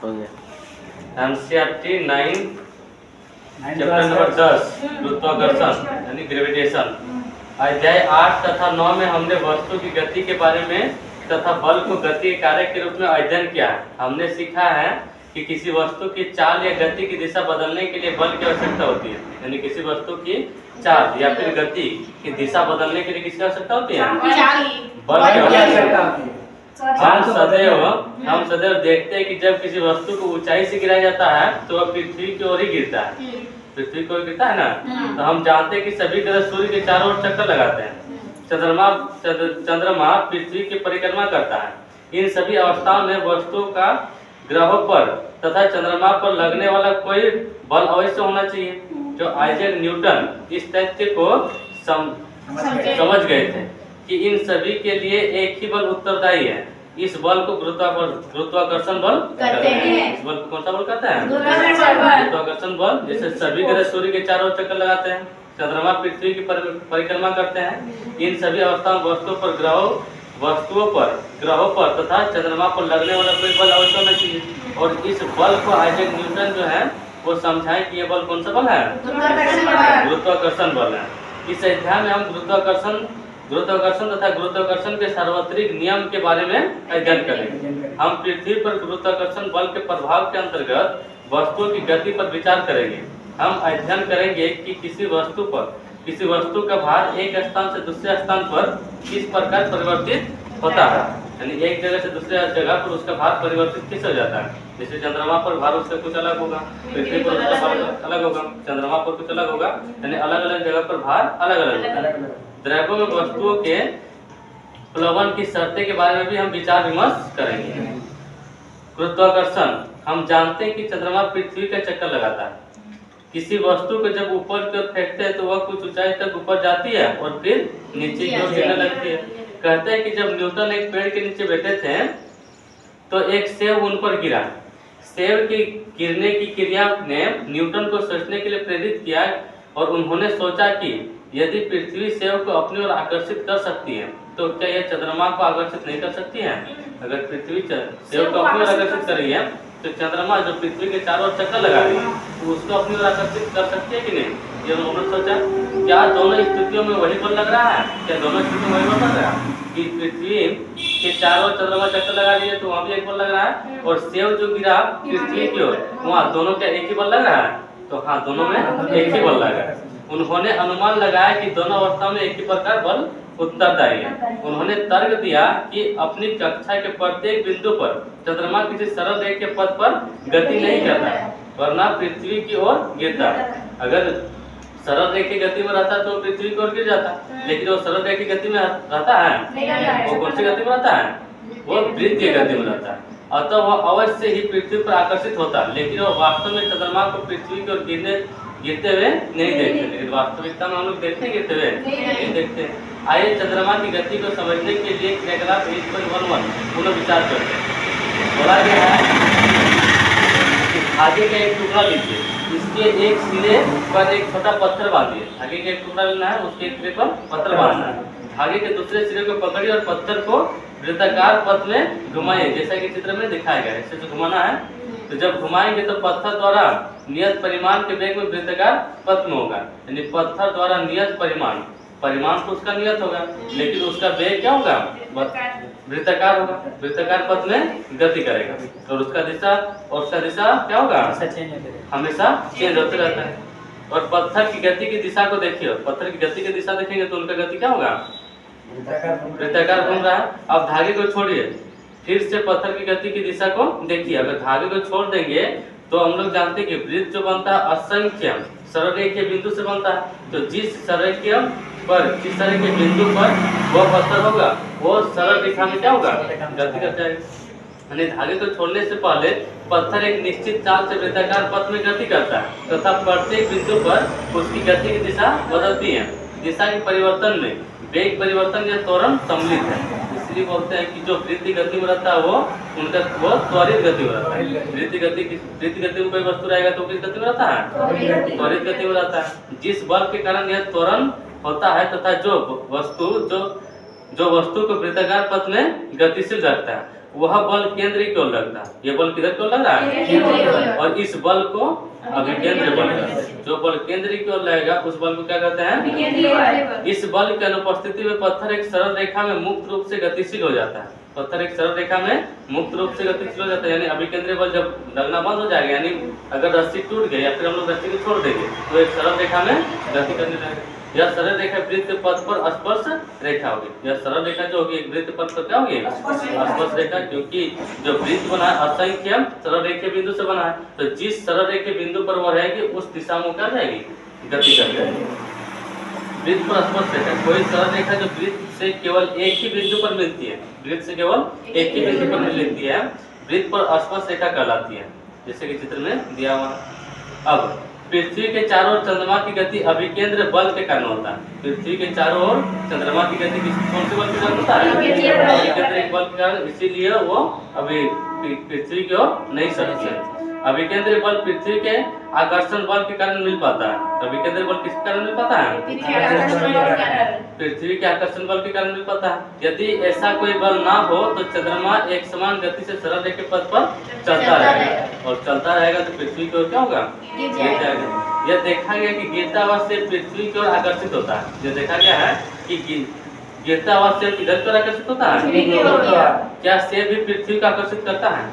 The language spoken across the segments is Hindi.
हो गया। एनसीईआरटी 9 चैप्टर नंबर 10 गुरुत्वाकर्षण यानी ग्रेविटेशन। अध्याय 8 तथा 9 में हमने वस्तु की गति के बारे में तथा बल को गति के कार्य के रूप में अध्ययन किया है। हमने सीखा है कि किसी वस्तु की चाल या गति की दिशा बदलने के लिए बल की आवश्यकता होती है, यानी किसी वस्तु की चाल या फिर गति की दिशा बदलने के लिए किसकी आवश्यकता होती है? बल की आवश्यकता होती है। हम सदैव देखते हैं कि जब किसी वस्तु को ऊंचाई से गिराया जाता है तो वह पृथ्वी की ओर ही गिरता है। पृथ्वी की ओर गिरता है ना। तो हम जानते हैं कि सभी ग्रह सूर्य के चारों ओर चक्कर लगाते हैं। चंद्रमा पृथ्वी की परिक्रमा करता है। इन सभी अवस्थाओं में वस्तुओं का ग्रहों पर तथा चंद्रमा पर लगने वाला कोई बल अवश्य होना चाहिए। जो आइजैक न्यूटन इस तथ्य को समझ गए थे कि इन सभी के लिए एक ही बल उत्तरदायी है। इस बल को गुरुत्वाकर्षण बल कहते हैं। इस बल को कौन सा बल कहते हैं? गुरुत्वाकर्षण बल। जैसे सभी ग्रह सूर्य के चारों ओर चक्कर लगाते हैं, चंद्रमा पृथ्वी की परिक्रमा करते हैं। इन सभी अवस्थाओं वस्तुओं पर ग्रहों पर तथा चंद्रमा पर लगने वाला कोई बल अवश्य होना चाहिए। और इस बल को आइजैक न्यूटन जो है वो समझाए कि ये बल कौन सा बल है? गुरुत्वाकर्षण बल है। इस अध्याय में हम गुरुत्वाकर्षण तथा गुरुत्वाकर्षण के सार्वत्रिक नियम के बारे में अध्ययन करेंगे। हम पृथ्वी पर गुरुत्वाकर्षण बल के प्रभाव के अंतर्गत वस्तुओं की गति पर विचार करेंगे। हम अध्ययन करेंगे कि किसी वस्तु का भार एक स्थान से दूसरे स्थान पर किस प्रकार परिवर्तित होता है, यानी एक जगह से दूसरे जगह पर उसका भार परिवर्तित किस हो जाता है। जैसे चंद्रमा पर भार उसका कुछ अलग होगा, पृथ्वी पर उसका भार अलग होगा, चंद्रमा पर कुछ अलग होगा, यानी अलग अलग जगह पर भार अलग अलग होता है। द्रव्यों में वस्तुओं के प्लवन की शर्तें के बारे में भी हम विचार विमर्श करेंगे। गुरुत्वाकर्षण, हम जानते हैं कि चंद्रमा पृथ्वी का चक्कर लगाता है। किसी वस्तु को जब ऊपर की ओर फेंकते हैं तो वह कुछ ऊंचाई तक ऊपर जाती है और फिर नीचे की ओर गिरने लगती है। कहते हैं कि जब न्यूटन एक पेड़ के नीचे बैठे थे तो एक सेब उन पर गिरा। सेब के गिरने की क्रिया ने न्यूटन को सोचने के लिए प्रेरित किया और उन्होंने सोचा कि यदि पृथ्वी सेब को अपनी ओर आकर्षित कर सकती है तो क्या यह चंद्रमा को आकर्षित नहीं कर सकती है? अगर पृथ्वी सेब को अपनी ओर आकर्षित कर रही है तो चंद्रमा जो पृथ्वी के चारों ओर चक्कर लगा रही है तो उसको अपनी ओर आकर्षित कर सकती है कि नहीं? ये उन्होंने सोचा। क्या दोनों स्थितियों में वही बल लग रहा है? क्या दोनों स्थितियों में वही बल लग रहा है कि पृथ्वी के चारों ओर चंद्रमा चक्कर लगा रही है तो वहाँ भी एक बल लग रहा है, और सेब जो गिरा पृथ्वी की ओर वहाँ दोनों क्या एक ही बल लग रहा है? तो हाँ, दोनों में एक ही बल लगा है। उन्होंने अनुमान लगाया कि दोनों अवस्थाओं में एक ही प्रकार बल उत्तरदायी है। उन्होंने तर्क दिया कि अपनी कक्षा के प्रत्येक बिंदु पर चंद्रमा किसी सरल रेख के पथ पर गति नहीं करता है, वरना पृथ्वी की ओर गिरता है। अगर सरल रेख की गति में रहता तो पृथ्वी की ओर गिर जाता, लेकिन वो सरल रेख की गति में रहता है। वो कौन सी गति में रहता है? वो वृत्त की गति में रहता है। अतः वह अवश्य ही पृथ्वी पर आकर्षित होता है, लेकिन वो वास्तव में चंद्रमा को पृथ्वी की ओर गिरते हुए नहीं देखते। लेकिन वास्तविकता में हम लोग देखते गिरते हुए नहीं देखते। आइए चंद्रमा की गति को समझने के लिए क्रियाकलाप 8.11 पुनः विचार करते हैं। बोला गया है कि धागे का एक टुकड़ा लीजिए, इसके एक सिरे पर एक छोटा पत्थर बांधिए। धागे का एक टुकड़ा लेना है, उसके एक सिरे पर पत्थर बांधना है। धागे के दूसरे सिरे को पकड़िए और पत्थर को वृत्ताकार पथ में घुमाइए, जैसा कि चित्र में दिखाया गया है। इसे तो घुमाना है, तो जब घुमाएंगे तो पत्थर द्वारा नियत परिमाण के वेग में वृत्ताकार पथ में होगा, यानी पत्थर द्वारा नियत परिमाण तो उसका नियत होगा, लेकिन उसका वेग क्या होगा? वृत्ताकार होगा। वृत्ताकार पथ में गति करेगा और उसका दिशा क्या होगा? हमेशा चेंज होते रहता है। और पत्थर की गति की दिशा को देखिए, पत्थर की गति की दिशा देखेंगे तो उनका गति क्या होगा? वृत्ताकार घूम रहा है। अब धागे को छोड़िए, फिर से पत्थर की गति की दिशा को देखिए। अगर धागे को छोड़ देंगे तो हम लोग जानते हैं कि वृत्त जो बनता है असंख्य सरल रेखीय बिंदु से बनता है। तो जिस सरल रेखीय बिंदु पर वो पत्थर होगा वो सरल रेखा में क्या होगा? गति कर जाएगा। यानी धागे को छोड़ने से पहले पत्थर एक निश्चित चाल से वृत्ताकार पथ में गति करता है तथा प्रत्येक बिंदु पर उसकी गति की दिशा बदलती है। दिशा के परिवर्तन में वेग परिवर्तन या त्वरण सम्मिलित है। इसलिए बोलते हैं कि जो वृत्त गति में रहता है वो त्वरित गति में रहता है। वृत्त गति में कोई वस्तु रहेगा तो किस गति में रहता है? त्वरित गति में रहता है। जिस बल के कारण यह त्वरण होता है तथा जो वस्तु जो जो वस्तु को वृत्ताकार पथ में गतिशील रखता है वह बल केंद्र की ओर लगता है। ये बल किधर की ओर लग रहा है? और इस बल को अभिकेंद्र बल कहते हैं। जो बल केंद्र की ओर लगेगा उस बल को क्या कहते हैं? इस बल की अनुपस्थिति में पत्थर एक सरल रेखा में मुक्त रूप से गतिशील हो जाता है। पत्थर एक सरल रेखा में मुक्त रूप से गतिशील हो जाता है, यानी अभिकेंद्रीय बल जब लगना बंद हो जाएगा, यानी अगर रस्सी टूट गई या फिर हम लोग रस्सी को छोड़ देंगे तो एक सरल रेखा में गति करने लगेगा। यह सरल रेखा वृत्त पथ पर स्पर्श रेखा होगी। यह सरल रेखा जो होगी वृत्त पथ पर क्या होगी? स्पर्श रेखा, क्योंकि जो वृत्त बना है असंख्य सरल रेखा बिंदु से बना है, तो जिस सरल रेखा बिंदु पर वो रहेगी उस दिशा में क्या जाएगी? गति कर जाएगी। वृत्त पर स्पर्श रेखा कोई सरल रेखा जो वृत्त से केवल एक ही बिंदु पर मिलती है, वृत्त से केवल एक ही बिंदु पर मिलती है, वृत्त पर स्पर्श रेखा कहलाती है, जैसे कि चित्र में दिया हुआ है। अब पृथ्वी के चारों ओर चंद्रमा की गति अभिकेंद्र बल के कारण होता है। पृथ्वी के चारों ओर चंद्रमा की गति कौन से बल के कारण होता है? अभिकेंद्रिक बल के कारण, इसीलिए वो अभी पृथ्वी की ओर नहीं सरकती है। अभिकेंद्रिक बल पृथ्वी के आकर्षण बल के कारण मिल पाता है। अभिकेंद्रिक बल किसके कारण मिल पाता है? पृथ्वी के आकर्षण बल के कारण मिल पाता है। यदि ऐसा कोई बल ना हो तो चंद्रमा एक समान गति से सरल रेखा पथ पर चलता रहेगा, और चलता रहेगा तो पृथ्वी की ओर क्या होगा? गिर जाएगा। यह देखा गया कि गिरता हुआ सेब पृथ्वी की ओर आकर्षित होता है। यह देखा गया है कि गिरता हुआ सेब किधर की ओर आकर्षित होता है? क्या सेब भी पृथ्वी को आकर्षित करता है?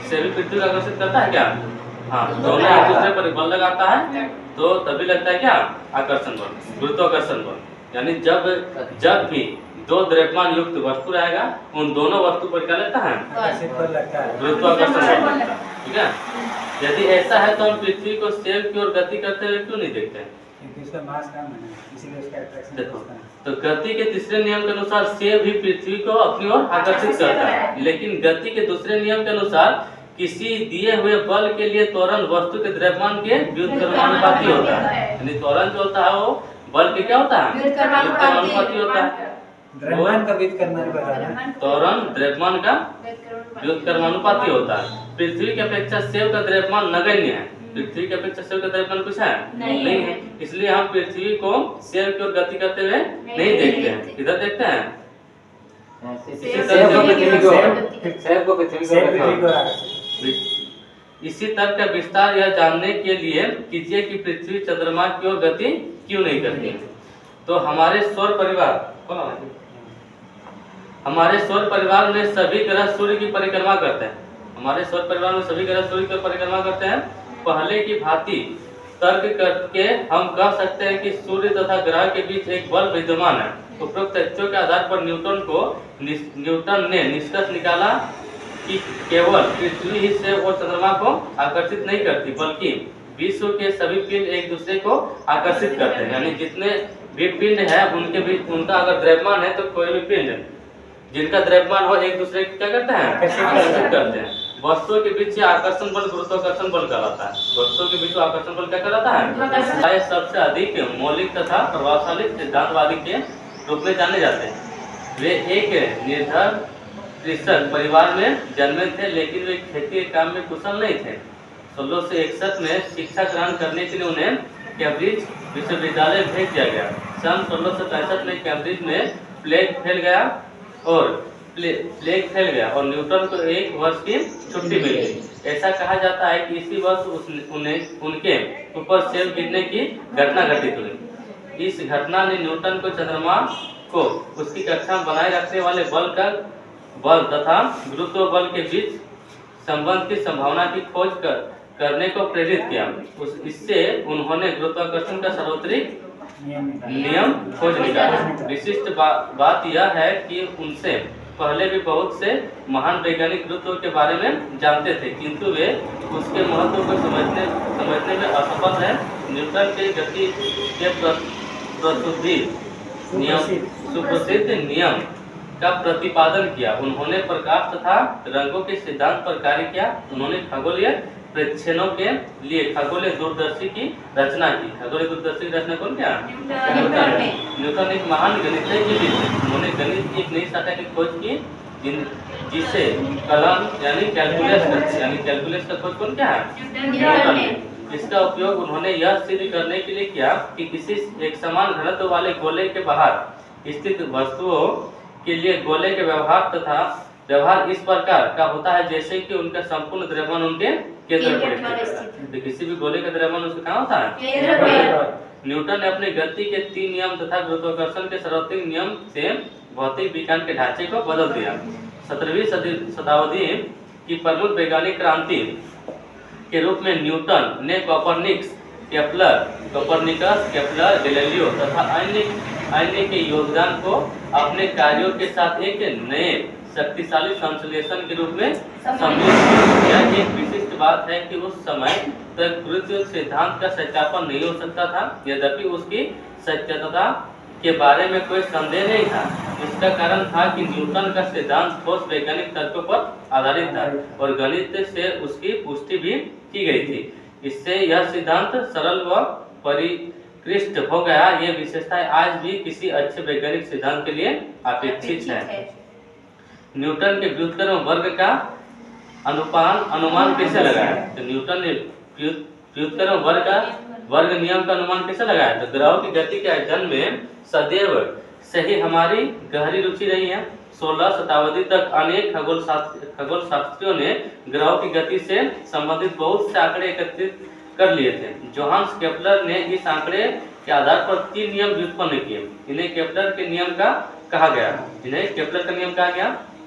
सेब भी पृथ्वी को आकर्षित करता है क्या? हाँ, दोनों एक दूसरे पर बल लगाता है तो तभी लगता है क्या? आकर्षण बल, गुरुत्वाकर्षण बल। यानी जब भी दो द्रव्यमान युक्त वस्तु रहेगा उन दोनों वस्तु पर क्या लगता है? गुरुत्वाकर्षण बल। ठीक है, यदि ऐसा है तो हम पृथ्वी को सेब की ओर गति करते हुए क्यों नहीं देखते? इसका मास कम है, इसीलिए उसका अट्रैक्शन देखो, तो गति के तीसरे नियम के अनुसार सेब भी पृथ्वी को अपनी ओर आकर्षित करता है, लेकिन गति के दूसरे नियम के अनुसार किसी दिए हुए बल के लिए त्वरण वस्तु के द्रव्यमान के व्युत्क्रमानुपाती होता है। यानी त्वरण जो होता है वो बल के क्या होता है? व्युत्क्रमानुपाती होता है। द्रव्यमान का व्युत्क्रमानुपाती, त्वरण द्रव्यमान का व्युत्क्रमानुपाती होता है। पृथ्वी की अपेक्षा सेब का द्रव्यमान नगण्य है। पृथ्वी की अपेक्षा सेब का द्रव्यमान कुछ है? नहीं है। इसलिए हम पृथ्वी को सेब की ओर गति करते हुए नहीं देखते हैं। किधर देखते हैं? इसी तर्क का विस्तार यह जानने के लिए कीजिए कि पृथ्वी चंद्रमा की ओर गति क्यों नहीं करती। तो हमारे सौर परिवार में सभी ग्रह सूर्य की परिक्रमा करते हैं। हमारे सौर परिवार में सभी ग्रह सूर्य की परिक्रमा करते हैं। पहले की भांति तर्क करके हम कह सकते हैं कि सूर्य तथा ग्रह के बीच एक बल विद्यमान है। उपरोक्त तथ्यों के आधार पर न्यूटन ने निष्कर्ष निकाला कि केवल पृथ्वी ही सेब और चंद्रमा को आकर्षित नहीं करती, बल्कि विश्व के सभी पिंड एक दूसरे को आकर्षित करते हैं। यानी जितने भी पिंड है उनके बीच उनका अगर द्रव्यमान है तो कोई भी पिंड जिनका द्रव्यमान हो एक दूसरे को क्या करते हैं? आकर्षित करते हैं। वस्तुओं के बीच आकर्षण बल गुरुत्वाकर्षण बल कहलाता है। वस्तुओं के बीच आकर्षण बल क्या कहलाता है? सबसे अधिक मौलिक तथा प्रभावशाली सिद्धांतवादी के रूप में जाने जाते हैं। वे एक निर्धन कृषक परिवार में जन्मे थे, लेकिन वे खेती के काम में कुशल नहीं थे। 1661 में शिक्षा ग्रहण करने के लिए उन्हें कैम्ब्रिज विश्वविद्यालय भेज दिया गया। सन 1665 में कैम्ब्रिज में प्लेग फैल गया और न्यूटन को 1 वर्ष की छुट्टी मिल गई। ऐसा कहा जाता है कि इसी वर्ष उनके ऊपर सेब गिरने की घटना घटित हुई। इस घटना ने न्यूटन को चंद्रमा को उसकी कक्षा में बनाए रखने वाले बल तथा गुरुत्व बल के बीच संबंध की संभावना की खोज करने को प्रेरित किया। इससे उन्होंने गुरुत्वाकर्षण का सार्वत्रिक नियम खोज निकाला। विशिष्ट बात यह है कि उनसे पहले भी बहुत से महान वैज्ञानिक गुरुत्व के बारे में जानते थे, किंतु वे उसके महत्व को समझने में असफल हैं। न्यूटन के गति के सुप्रसिद्ध नियम का प्रतिपादन किया। उन्होंने प्रकाश तथा रंगों के सिद्धांत पर कार्य किया। उन्होंने खगोलीय प्रेक्षणों के लिए खगोलीय दूरदर्शी की रचना की। खगोलीय दूरदर्शी की रचना कौन किया? न्यूटन एक महान गणितज्ञ भी थे। उन्होंने गणित की एक नई शाखा की खोज की जिसे कलम यानी कैलकुलस का खोज कौन क्या है? न्यूटन ने। इसका उपयोग उन्होंने यह सिद्ध करने के लिए किया कि किसी एक समान घनत्व वाले गोले के बाहर स्थित वस्तुओं के लिए गोले के व्यवहार इस प्रकार का होता है जैसे कि उनका संपूर्ण द्रव्यमान उनके केंद्र पर स्थित है। तो किसी भी गोले का द्रव्यमान उसका कहाँ होता है? केंद्र पे। न्यूटन ने अपनी गति के 3 नियम तथा गुरुत्वाकर्षण के सार्वत्रिक नियम से भौतिक विज्ञान के ढांचे को बदल दिया। 17वीं शताब्दी की प्रमुख वैज्ञानिक क्रांति के रूप में न्यूटन ने कोपरनिकस, केपलर, गैलीलियो तथा अन्य के योगदान को अपने कार्यों के साथ एक नए शक्तिशाली संश्लेषण के रूप में सम्मिलित किया। यह एक विशिष्ट बात है कि उस समय तक गुरुत्व सिद्धांत का सत्यापन नहीं हो सकता था, यद्यपि उसकी सत्यता के बारे में कोई संदेह नहीं था। इसका कारण था कि न्यूटन का सिद्धांत ठोस वैज्ञानिक तर्कों पर आधारित था और गणित से उसकी पुष्टि भी की गई थी। इससे यह सिद्धांत सरल व परिष्कृत हो गया। ये विशेषताएं आज भी किसी अच्छे वैज्ञानिक सिद्धांत के लिए अपेक्षित है। न्यूटन के व्युत्क्रम वर्ग का अनुमान कैसे लगाया? तो न्यूटन ने व्युत्क्रम वर्ग नियम का अनुमान कैसे लगाया? तो ग्रहों की गति के अध्ययन में सदैव से ही हमारी गहरी रुचि रही है। 16 शताब्दी तक अनेक खगोल शास्त्रियों ने ग्रहों की गति से संबंधित बहुत से आंकड़े एकत्रित कर लिए थे। जोहान्स केपलर ने इस आंकड़े के आधार पर 3 नियम व्युत्पन्न किए। इन्हें केपलर के नियम का कहा गया।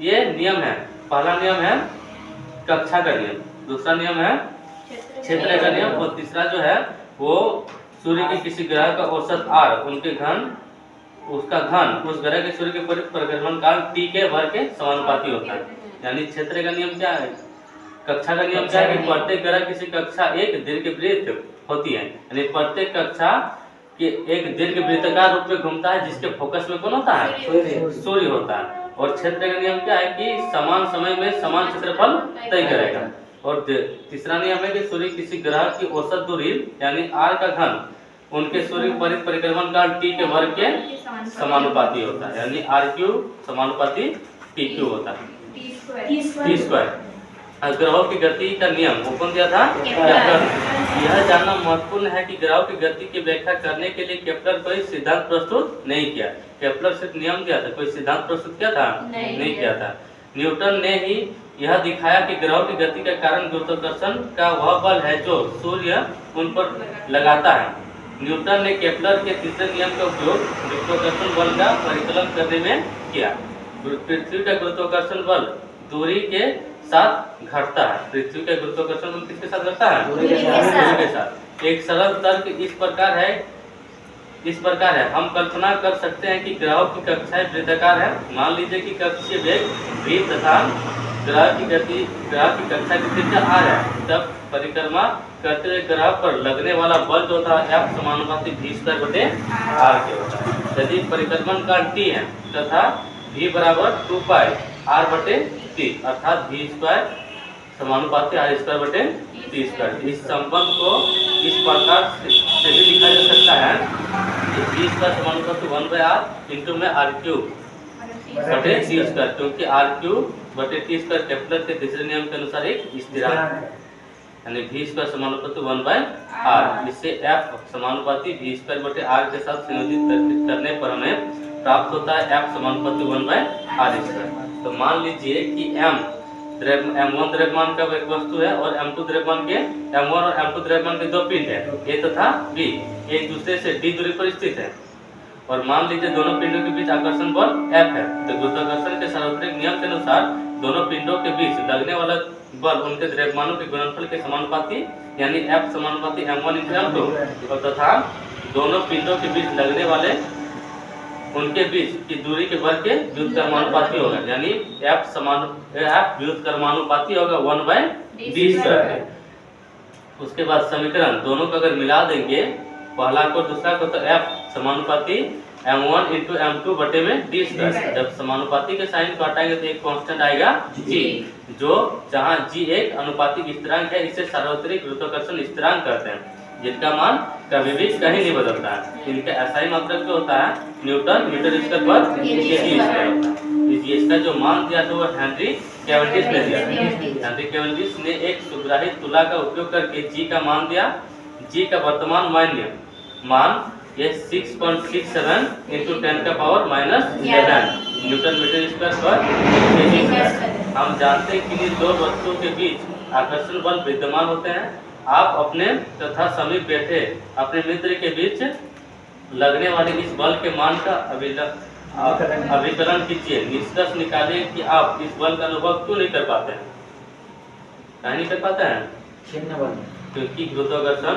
ये नियम है। पहला नियम है कक्षा का नियम, दूसरा नियम है क्षेत्र का नियम और तीसरा जो है वो सूर्य के किसी ग्रह का औसत r, उसका घन उस ग्रह के सूर्य के परिक्रमण काल t के वर्ग के समानुपाती होता है। यानी क्षेत्र का नियम क्या है? कक्षा का नियम क्या है कि प्रत्येक ग्रह किसी कक्षा एक दीर्घवृत्त होती है। यानी प्रत्येक कक्षा के एक दीर्घवृत्ताकार रूप में घूमता है जिसके फोकस में कौन होता है? सूर्य होता है। और क्षेत्र का नियम क्या है कि समान समय में समान क्षेत्रफल तय करेगा। और तीसरा नियम है कि सूर्य किसी ग्रह की औसत दूरी यानी r का घन उनके सूर्य परिक्रमण काल t के वर्ग के समानुपाती होता है। यानी r³ समानुपाती t³ होता है, t²। ग्रहों की गति का नियम वो कौन दिया था? केपलर। यह जानना महत्वपूर्ण है कि ग्रहों की गति की व्याख्या करने के लिए केपलर कोई सिद्धांत प्रस्तुत नहीं किया। केपलर सिर्फ नियम दिया था, कोई सिद्धांत प्रस्तुत किया था? नहीं किया था। न्यूटन ने ही यह दिखाया कि ग्रहों की गति का कारण गुरुत्वाकर्षण का वह बल है जो सूर्य उन पर लगाता है। न्यूटन ने केपलर के तीसरे नियम का उपयोग गुरुत्वाकर्षण बल का परिकलन करने में किया। पृथ्वी का गुरुत्वाकर्षण बल दूरी के साथ घटता है। पृथ्वी का गुरुत्वाकर्षण बल किसके साथ घटता है? दूरी के साथ। एक सरल तर्क इस प्रकार है। हम कल्पना कर सकते हैं कि ग्रहों की कक्षाएं वृत्ताकार है। मान लीजिए कि कक्षीय वेग v तथा ग्रह की कक्षा की त्रिज्या r है। तब परिक्रमा करते हुए ग्रह पर लगने वाला बल जो होता है F समानुपाती v²/r के होता है। यदि परिक्रमण काल t है तथा v बराबर 2π r/t अर्थात v² समानुपाती r²/t²। इस संबंध को इस प्रकार से भी लिखा जा सकता है कि v² समानुपाती 1/r इंटू में r³/t², क्योंकि r³/t² केपलर के तीसरे नियम के अनुसार एक स्थिरांक है। यानी v² समानुपाती 1/r। इससे f समानुपाती v²/r के साथ संयोजित करने पर हमें प्राप्त होता है f समानुपाती 1/r²। तो मान लीजिए कि m1 द्रव्यमान का एक वस्तु है और m1 और m2 द्रव्यमान के दो पिंड है a तथा b, एक दूसरे से d दूरी पर स्थित है। और मान लीजिए दोनों पिंडों के बीच आकर्षण बल F है। तो गुरुत्वाकर्षण के सार्वत्रिक नियम के अनुसार दोनों पिंडों के बीच लगने वाला बल उनके द्रव्यमानों के गुणनफल के समानुपाती यानी F समानुपाती m1 × m2 और तथा दोनों पिंडों के बीच लगने वाले उनके बीच की दूरी के वर्ग के व्युत्क्रमानुपाती होगा। यानी F व्युत्क्रमानुपाती होगा 1/d²। उसके बाद समीकरण दोनों को अगर मिला देंगे पहला को दूसरा को, तो F समानुपाती m1 × m2/d²। जब समानुपाती के साइन को हटाएंगे तो एक कांस्टेंट आएगा g, जो जहां g एक अनुपातिक स्थिरांक है। इसे सार्वत्रिक गुरुत्वाकर्षण स्थिरांक कहते हैं, जिनका मान कभी भी कहीं नहीं बदलता है। इनका एसआई मात्रक जो होता है न्यूटन/m²/kg²। इसका जो मान दिया था वो हेनरी कैवेंडिश ने दिया। हेनरी कैवेंडिश ने एक सुग्राहित तुला का उपयोग करके g का मान दिया। g का वर्तमान मान ये 6.67 × 10⁻⁻11 न्यूटन मीटर स्क्वायर पर केजी स्क्वायर। हम जानते हैं कि दो वस्तुओं के बीच आकर्षण बल विद्यमान होते हैं। आप अपने तथा समीप बैठे अपने मित्र के बीच लगने वाले इस बल के मान का अभिकलन कीजिए। निष्कर्ष निकालिए कि आप इस बल का अनुभव क्यों नहीं कर पाते हैं। क्या नहीं कर पाते हैं? क्योंकि गुरुत्वाकर्षण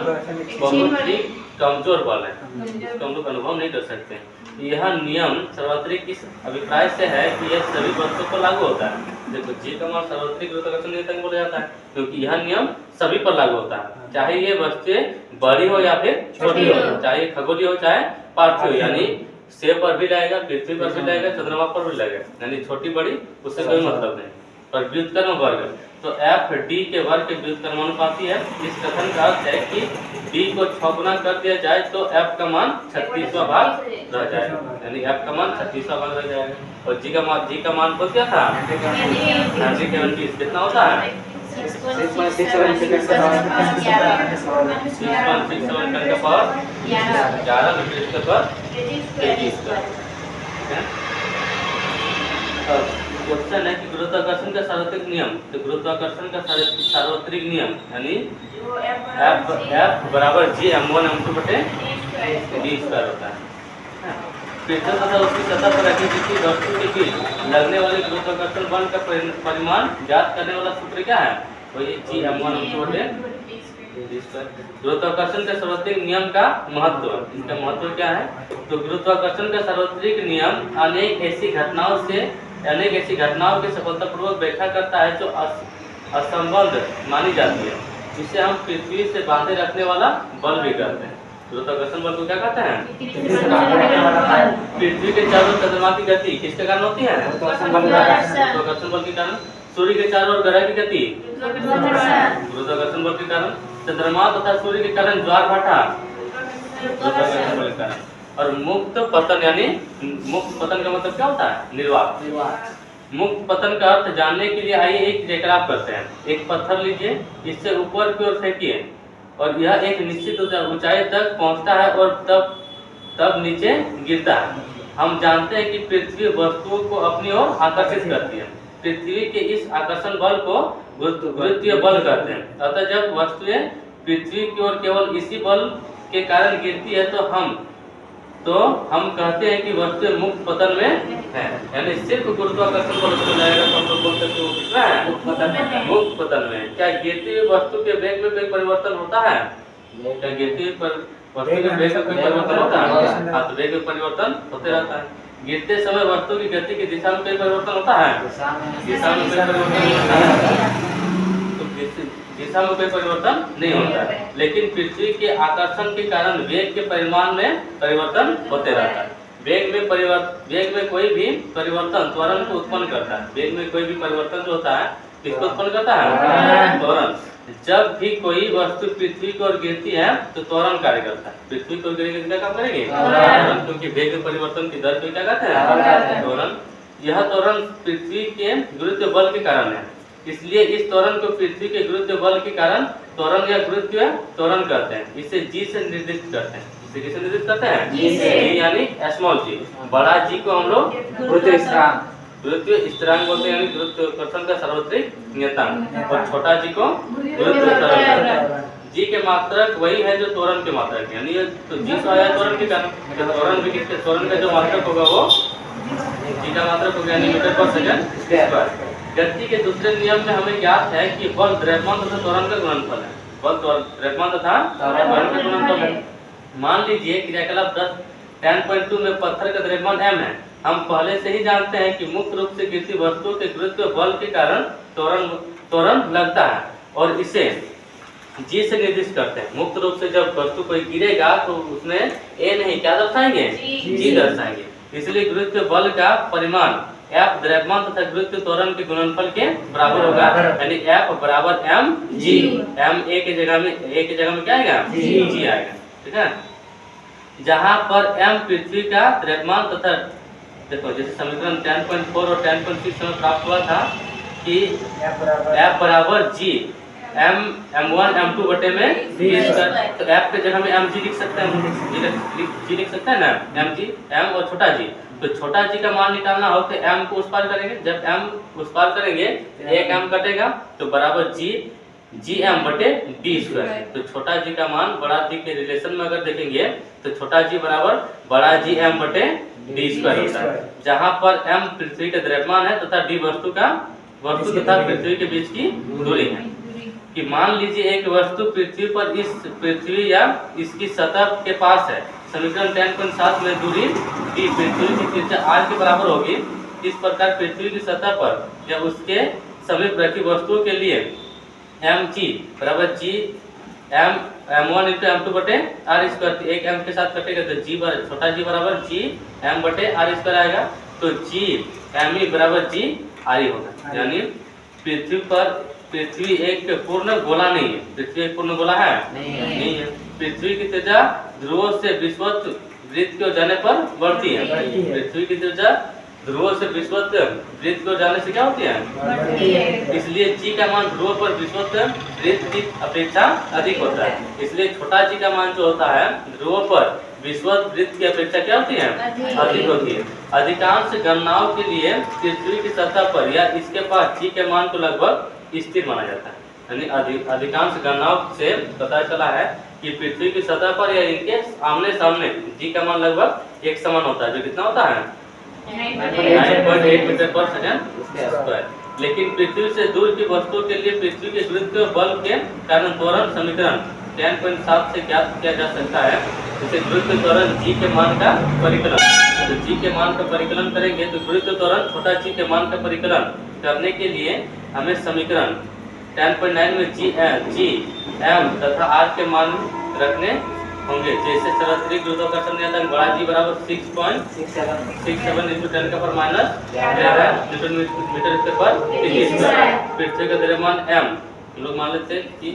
बहुत ही कमजोर बल है, इसका हम लोग अनुभव नहीं कर सकते। यह नियम सार्वत्रिक इस अभिप्राय से है कि यह सभी वस्तुओं पर लागू होता है। देखो जी का मान सार्वत्रिक गुरुत्वाकर्षण नियम बोला जाता है, क्योंकि यह नियम सभी पर लागू होता है, चाहे ये वस्तुएं बड़ी हो या फिर छोटी हो, चाहे खगोलीय हो चाहे पार्थिव हो। यानी सेब पर भी लगेगा, पृथ्वी पर भी लगेगा, चंद्रमा पर भी लगेगा, यानी छोटी बड़ी उससे कोई मतलब नहीं। पर व्युत्क्रम वर्ग तो एफ डी के वर्ग के व्युत्क्रमानुपाती है। इस कथन का अर्थ है कि डी को 6 गुना कर दिया जाए तो एफ का मान 36वां भाग रह जाएगा, यानी एफ का मान 36वां भाग रह जाएगा। और जी का मान तो क्या था? 120 कितना होता है? 6.67 11 मीटर पर केजी स्क्वायर। क्वेश्चन है कि गुरुत्वाकर्षण का सार्वत्रिक नियम, तो गुरुत्वाकर्षण का सार्वत्रिक नियम यानी F बराबर जी m1 m2 बटे d स्क्वायर होता है। पृथ्वी तथा उसकी सतह पर रखी किसी वस्तु के बीच लगने वाले गुरुत्वाकर्षण बल का परिमाण ज्ञात करने वाला सूत्र क्या है? वही जी m1 m2 बटे d स्क्वायर। गुरुत्वाकर्षण के सार्वत्रिक नियम का महत्व, इसका महत्व क्या है? तो गुरुत्वाकर्षण का सार्वत्रिक नियम अनेक ऐसी घटनाओं की सफलतापूर्वक व्याख्या करता है जो असंबद्ध मानी जाती है, जिसे हम पृथ्वी से बांधे रखने वाला बल भी कहते हैं। गुरुत्वाकर्षण बल को क्या कहते हैं? पृथ्वी के चारों ओर चंद्रमा की गति किसके कारण होती है? गुरुत्वाकर्षण बल के कारण। सूर्य के चारों ओर ग्रह की गति गुरुत्वाकर्षण बल के कारण। चंद्रमा तथा सूर्य के कारण ज्वार भाटा गुरुत्वाकर्षण बल के कारण। और मुक्त पतन, यानी मुक्त पतन का मतलब क्या होता है? निर्वात। मुक्त पतन का अर्थ जानने के लिए आइए एक रेखांकन करते हैं। एक पत्थर लीजिए, इससे ऊपर की ओर फेंकिए और यह एक निश्चित ऊंचाई तक पहुंचता है और तब नीचे गिरता है। हम जानते हैं कि पृथ्वी वस्तुओं को अपनी ओर आकर्षित करती है। पृथ्वी के इस आकर्षण बल को गुरुत्वीय बल कहते हैं। अतः जब वस्तुएं पृथ्वी की ओर केवल इसी बल के कारण गिरती है तो हम कहते हैं कि वस्तु मुक्त पतन में है, यानी सिर्फ गुरुत्वाकर्षण बल उसको लगेगा तो हम लोग बोल सकते हैं वो कितना है? मुक्त पतन में। क्या गिरती हुई वस्तु के वेग में कोई परिवर्तन होता है? क्या गिरती हुई वस्तु के वेग में कोई परिवर्तन होता है? हाँ, तो वेग में परिवर्तन होते रहता है। गिरते समय वस्तु की गति की दिशा में कोई परिवर्तन होता है? दिशा में कोई परिवर्तन नहीं होता है, तो दिशा में कोई परिवर्तन नहीं होता है। लेकिन पृथ्वी के आकर्षण के कारण वेग के परिमाण में परिवर्तन होते रहता है। वेग में कोई भी परिवर्तन त्वरण को उत्पन्न करता है। वेग में कोई भी परिवर्तन जो होता है किसको उत्पन्न करता है? त्वरण। जब भी कोई वस्तु पृथ्वी की ओर गिरती है तो त्वरण कार्य करता है। पृथ्वी की ओर गिरेगी क्या काम करेगी? त्वरण, क्योंकि वेग परिवर्तन की दर को क्या कहते हैं? त्वरण। यह त्वरण पृथ्वी के गुरुत्व बल के कारण है, इसलिए इस त्वरण को पृथ्वी के गुरुत्व बल के कारण त्वरण या गुरुत्व त्वरण कहते हैं। इसे जी से निर्दिष्ट करते हैं। इसे किसे निर्दिष्ट करते हैं? जी यानी स्मॉल जी। बड़ा जी को हम लोग गुरुत्व स्थिरांक बोलते हैं, यानी गुरुत्वाकर्षण का सार्वत्रिक नियतांक। और छोटा जी को गुरुत्व त्वरण। जी के मात्रक वही है जो त्वरण के मात्रक है, यानी तो जी तो आया त्वरण के कारण, त्वरण भी किसके? त्वरण का जो मात्रक होगा वो जी का मात्रक होगा, यानी मीटर पर सेकंड स्क्वायर। गति के दूसरे नियम में हमें ज्ञात है कि बल द्रव्यमान तथा त्वरण का गुणनफल है। बल द्रव्यमान तथा त्वरण का गुणनफल है। मान लीजिए क्रियाकलाप 10.2 में पत्थर का द्रव्यमान m है। हम पहले से ही जानते हैं कि मुक्त रूप से गिरती वस्तुओं के गुरुत्व बल के कारण त्वरण लगता है और इसे जी से निर्दिष्ट करते हैं। मुक्त रूप से जब वस्तु कोई गिरेगा तो उसमें ए नहीं क्या दर्शाएंगे? जी दर्शाएंगे। इसलिए गुरुत्व बल का परिमाण F द्रव्यमान तथा गुरुत्व त्वरण के गुणनफल के बराबर होगा, यानी F बराबर m g। m a के जगह में क्या आएगा? जी आएगा, ठीक है। जहाँ पर m पृथ्वी का द्रव्यमान तथा देखो जैसे समीकरण 10.4 और 10.6 में प्राप्त हुआ था कि F बराबर g m1 m2 बटे में d स्क्वायर। तो f के जगह में mg लिख सकते हैं, जी लिख सकते हैं ना, mg m और छोटा g। तो छोटा g का मान निकालना हो तो m को उस पार करेंगे, जब m उस पार करेंगे एक m कटेगा तो बराबर g m बटे d स्क्वायर। तो छोटा g का मान बड़ा g के रिलेशन में अगर देखेंगे तो छोटा g बराबर बड़ा g m बटे d स्क्वायर होता है, जहाँ पर m पृथ्वी का द्रव्यमान है तथा d वस्तु तथा पृथ्वी के बीच की दूरी है। कि मान लीजिए एक वस्तु पृथ्वी पर इस पृथ्वी या इसकी सतह के पास है, समीकरण 10.7 में दूरी d पृथ्वी की त्रिज्या r के बराबर होगी। इस प्रकार पृथ्वी की सतह पर या उसके समीप रखी वस्तुओं के लिए mg बराबर g m1 इंटू m2 बटे r स्क्वायर, एक m के साथ कटेगा तो छोटा g बराबर g m बटे r स्क्वायर आएगा। तो g m बराबर g r होगा। यानी पृथ्वी एक पूर्ण गोला नहीं है। पृथ्वी एक पूर्ण गोला है नहीं है। पृथ्वी की त्रिज्या ध्रुवों से विषुवत वृत्त की ओर जाने पर बढ़ती है। पृथ्वी की त्रिज्या ध्रुवों से विषुवत वृत्त की ओर जाने से क्या होती है? इसलिए g का मान ध्रुव पर विषुवत वृत्त की अपेक्षा अधिक होता है। इसलिए छोटा g का मान जो होता है ध्रुव पर विषुवत वृत्त की अपेक्षा क्या होती है? अधिक होती है। अधिकांश गणनाओं के लिए पृथ्वी की सतह पर या इसके पास g के मान को लगभग स्थिर माना जाता है। यानी अधिकांश गणनाओं से पता चला है कि पृथ्वी की सतह पर या इनके आमने सामने g का मान लगभग एक समान होता है, जो कितना होता है 9.8 मीटर पर सेकंड स्क्वायर। लेकिन पृथ्वी से दूर की वस्तुओं के लिए पृथ्वी के गुरुत्व बल के कारण त्वरण समीकरण 10.7 से ज्ञात किया जा सकता है। जैसे गुरुत्व त्वरण g के मान का परिकलन, तो g के मान का परिकलन करेंगे तो गुरुत्व त्वरण छोटा g के मान का परिकलन करने के लिए हमें समीकरण 10.9 में g m तथा r के मान रखने होंगे। जैसे सरस्वती गुरुत्वाकर्षण नियतांक बड़ा g बराबर 6.67 इंटू 10 का power minus 11 newton metre square पर इंच स्क्वायर। पृथ्वी का द्रव्यमान m लोग मान लेते हैं कि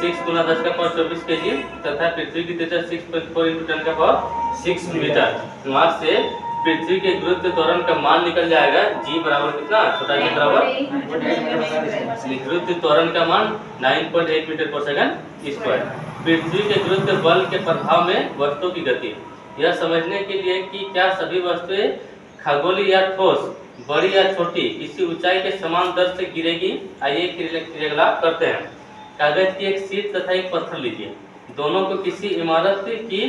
6 गुना 10 का पावर 24 kg तथा पृथ्वी की त्रिज्या 6.4 इंटू 10 का पावर 6 मीटर। वहाँ से पृथ्वी के गुरुत्व त्वरण का मान निकल जाएगा g बराबर कितना, छोटा g बराबर गुरुत्व त्वरण का मान 9.8 मीटर पर सेकंड स्क्वायर। पृथ्वी के गुरुत्व बल के प्रभाव में वस्तु की गति, यह समझने के लिए कि क्या सभी वस्तुएं खगोलीय या ठोस, बड़ी या छोटी किसी ऊंचाई के समान दर से गिरेगी। आइए क्रियाकलाप करते हैं। कागज की एक शीट तथा एक पत्थर लीजिए, दोनों को किसी इमारत की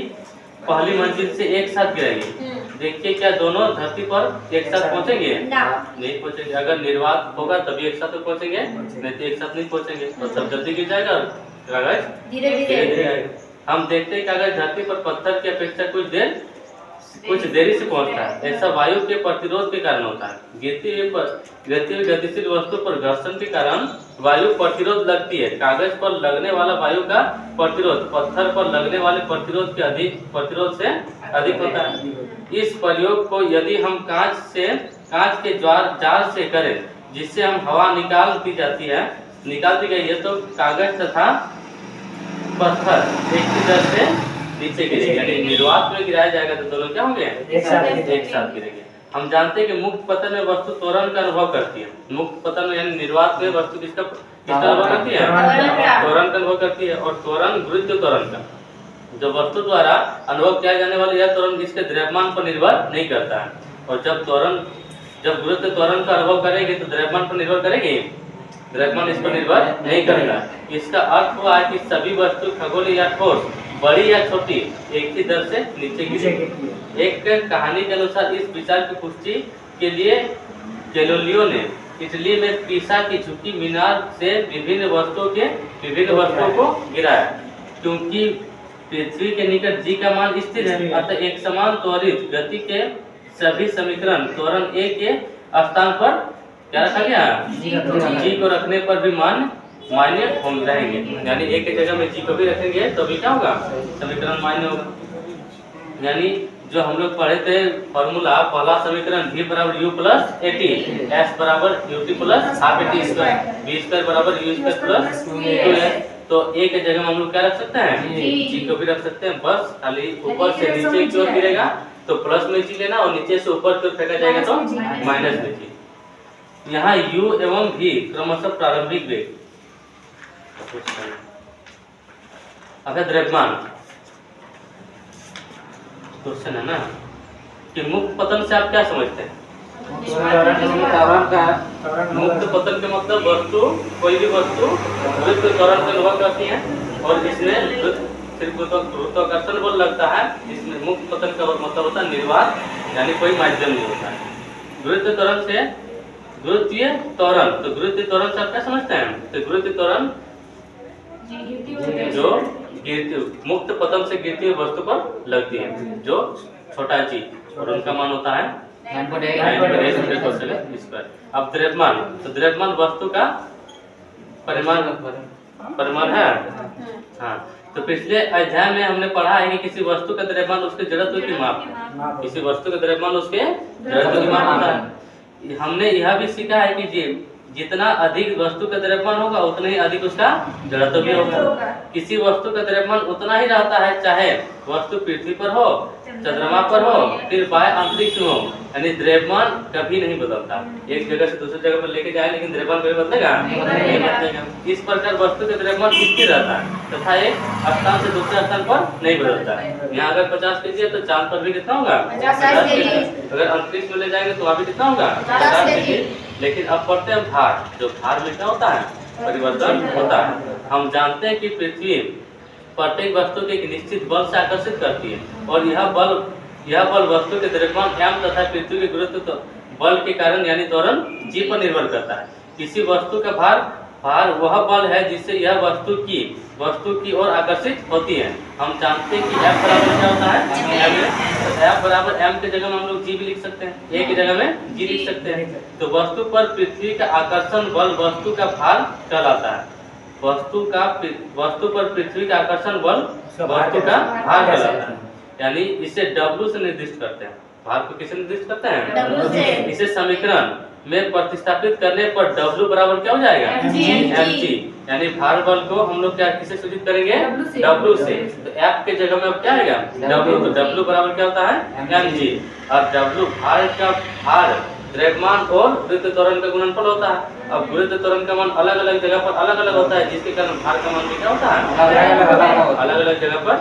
पहली मंजिल से एक साथ गिराइए। देखिए क्या दोनों धरती पर एक साथ पहुंचेंगे? नहीं पहुंचेंगे। अगर निर्वात होगा तभी एक साथ पहुंचेंगे, नहीं तो एक साथ नहीं पहुंचेंगे। तो सब जल्दी गिर जाएगा और कागज धीरे धीरे आएगा। हम देखते हैं कागज धरती पर पत्थर की अपेक्षा कुछ देरी से पहुंचता है। ऐसा वायु के प्रतिरोध के कारण होता है। गिरती हुई गतिशील वस्तु पर घर्षण के कारण वायु प्रतिरोध लगती है। कागज पर लगने वाला वायु का प्रतिरोध पत्थर पर लगने वाले प्रतिरोध से अधिक होता है। इस प्रयोग को यदि हम कांच के जार से करें, जिससे हम हवा निकाल दी गई है, तो कागज तथा पत्थर एक ही दर से नीचे गिरेंगे। यानी निर्वात में गिराया जाएगा तो दोनों क्या होंगे? एक साथ गिरेंगे। हम जानते हैं कि मुक्त पतन में वस्तु त्वरण का अनुभव करती है। मुक्त पतन में यानी निर्वात में वस्तु किसका अनुभव करती है? त्वरण का अनुभव करती है। और त्वरण गुरुत्व त्वरण का जो वस्तु द्वारा अनुभव किया जाने वाला यह त्वरण इसके द्रव्यमान पर निर्भर नहीं करता है। और जब गुरुत्व त्वरण का अनुभव करेगी तो द्रव्यमान पर निर्भर करेगी, द्रव्यमान इस पर निर्भर नहीं करेगा। इसका अर्थ हुआ कि सभी वस्तु खगोलीय या ठोस, बड़ी या छोटी एक ही दर से नीचे गिरेगी। एक कहानी के अनुसार इस विचार की पुष्टि के लिए गैलीलियो ने इटली में पीसा की झुकी मीनार से विभिन्न वस्तुओं को गिराया। क्योंकि पृथ्वी के निकट g का मान स्थिर है, अतः एक समान त्वरित गति के सभी समीकरण त्वरण a के स्थान पर क्या रखा गया? g को रखने पर भी मान्य रहेंगे। यानी एक जगह में g को भी रखेंगे तो भी क्या होगा? समीकरण मान्य होगा। यानी जो हम लोग पढ़े थे फॉर्मूला, पहला समीकरण v बराबर u प्लस at, s बराबर ut plus half at square, v square बराबर u स्क्वायर प्लस 2s। तो एक जगह में हम लोग क्या रख सकते हैं? g को भी रख सकते हैं। बस खाली ऊपर से नीचे की ओर गिरेगा तो प्लस में g लेना और नीचे से ऊपर की ओर फेंका जाएगा तो माइनस में g। यहाँ u एवं v क्रमशः प्रारंभिक वेग, अब है द्रव्यमान। क्वेश्चन है ना कि मुक्त पतन से आप क्या समझते हैं? मुक्त पतन के मतलब वस्तु, कोई भी वस्तु विद्युत त्वरण से अनुभव करती है और इसमें सिर्फ गुरुत्वाकर्षण बल लगता है। इसमें मुक्त पतन का मतलब होता है निर्वात, यानी कोई माध्यम नहीं होता है। गुरुत्व त्वरण से गुरुत्वीय त्वरण, तो गुरुत्वीय त्वरण से आप क्या समझते हैं? तो गुरुत्वीय त्वरण जो गिरती मुक्त पतन से गिरती हुई वस्तु पर लगती है, जो छोटा जी, और उनका मान होता है 9.8 अब द्रव्यमान, तो द्रव्यमान वस्तु का परिमाण है। हाँ, तो पिछले अध्याय में हमने पढ़ा है कि किसी वस्तु का द्रव्यमान उसके जड़त्व की माप, किसी वस्तु का द्रव्यमान उसके जड़त्व की माप होता है। हमने यह भी सीखा है कि जितना अधिक वस्तु का द्रव्यमान होगा उतना ही अधिक उसका जड़त्व भी होगा। किसी वस्तु का द्रव्यमान उतना ही रहता है चाहे वस्तु पृथ्वी पर हो, चंद्रमा पर हो, फिर बाह्य अंतरिक्ष में हो, यानी द्रव्यमान कभी नहीं बदलता। एक जगह से दूसरी जगह पर लेके जाए लेकिन द्रव्यमान कभी बदलेगा नहीं बदलेगा। इस प्रकार वस्तु का द्रव्यमान स्थिर रहता है तथा एक स्थान से दूसरे स्थान पर नहीं बदलता है। यहाँ अगर 50 kg है तो चांद पर भी कितना होगा? 50 kg। अगर अंतरिक्ष में ले जाएंगे तो वहाँ भी कितना होगा? 50 kg। लेकिन अब पढ़ते हैं भार, जो भार में क्या होता है? परिवर्तन होता है। हम जानते हैं कि पृथ्वी प्रत्येक वस्तु को एक निश्चित बल से आकर्षित करती है और यह बल वस्तु के द्रव्यमान m तथा पृथ्वी के गुरुत्व बल के कारण यानी त्वरण g पर निर्भर करता है। किसी वस्तु का भार वह बल है जिससे यह वस्तु की ओर आकर्षित होती है। हम जानते हैं कि F बराबर क्या होता है? F बराबर m के जगह में हम लोग g भी लिख सकते हैं, a की जगह में g लिख सकते हैं। तो वस्तु पर पृथ्वी का आकर्षण बल वस्तु का भार कहलाता है। वस्तु पर पृथ्वी का आकर्षण बल वस्तु का भार कहलाता है, यानी इसे W से निर्दिष्ट करते हैं। भार को किसे निर्दिष्ट करते हैं? W से। इसे समीकरण में प्रतिस्थापित करने पर W बराबर क्या हो जाएगा? mg। यानी भार बल को हम लोग क्या किसे सूचित करेंगे? W से। तो F के जगह में अब क्या आएगा? W। तो W बराबर क्या होता है? mg। और W भार का भार द्रव्यमान और गुरुत्व त्वरण का गुणनफल होता है। अब गुरुत्व त्वरण का मान अलग अलग जगह पर अलग अलग होता है, जिसके कारण भार का मान भी क्या होता है? अलग अलग जगह पर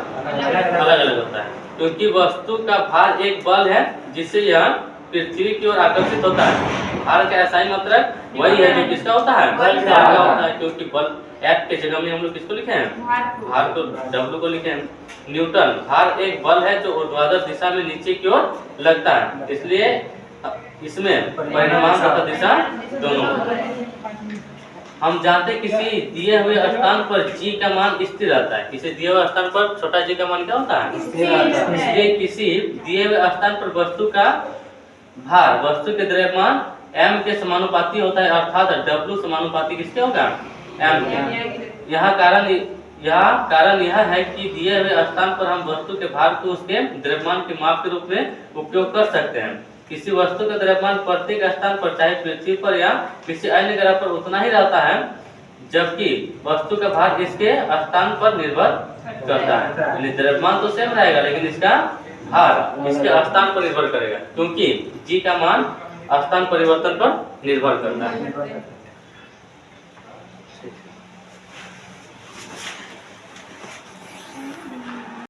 अलग अलग होता है। क्योंकि वस्तु का भार एक बल है जिससे यह पृथ्वी की ओर आकर्षित होता है। भार का ऐसा ही मात्रक वही है जो किसका होता है? बल का होता है। क्योंकि बल F के जगह में हम लोग किसको लिखे हैं? भार को W को लिखे हैं। न्यूटन, भार एक बल है जो ऊर्ध्वाधर दिशा में नीचे की ओर लगता है, इसलिए इसमें परिमाण तथा दिशा दोनों होता है। हम जानते हैं किसी दिए हुए स्थान पर g का मान स्थिर रहता है। किसी दिए हुए स्थान पर छोटा g का मान क्या होता है? स्थिर रहता है। इसलिए किसी दिए हुए स्थान पर वस्तु का भार वस्तु के द्रव्यमान m के समानुपाती होता है, अर्थात W समानुपाती किसके होगा? m के। यह कारण यह है कि दिए हुए स्थान पर हम वस्तु के भार को उसके द्रव्यमान के माप के रूप में उपयोग कर सकते हैं। किसी वस्तु का द्रव्यमान प्रत्येक स्थान पर चाहे पृथ्वी पर या किसी अन्य ग्रह पर उतना ही रहता है, जबकि वस्तु का भार इसके स्थान पर निर्भर करता है। यानी द्रव्यमान तो सेम रहेगा लेकिन इसका भार इसके स्थान पर निर्भर करेगा, क्योंकि g का मान स्थान परिवर्तन पर निर्भर करता है।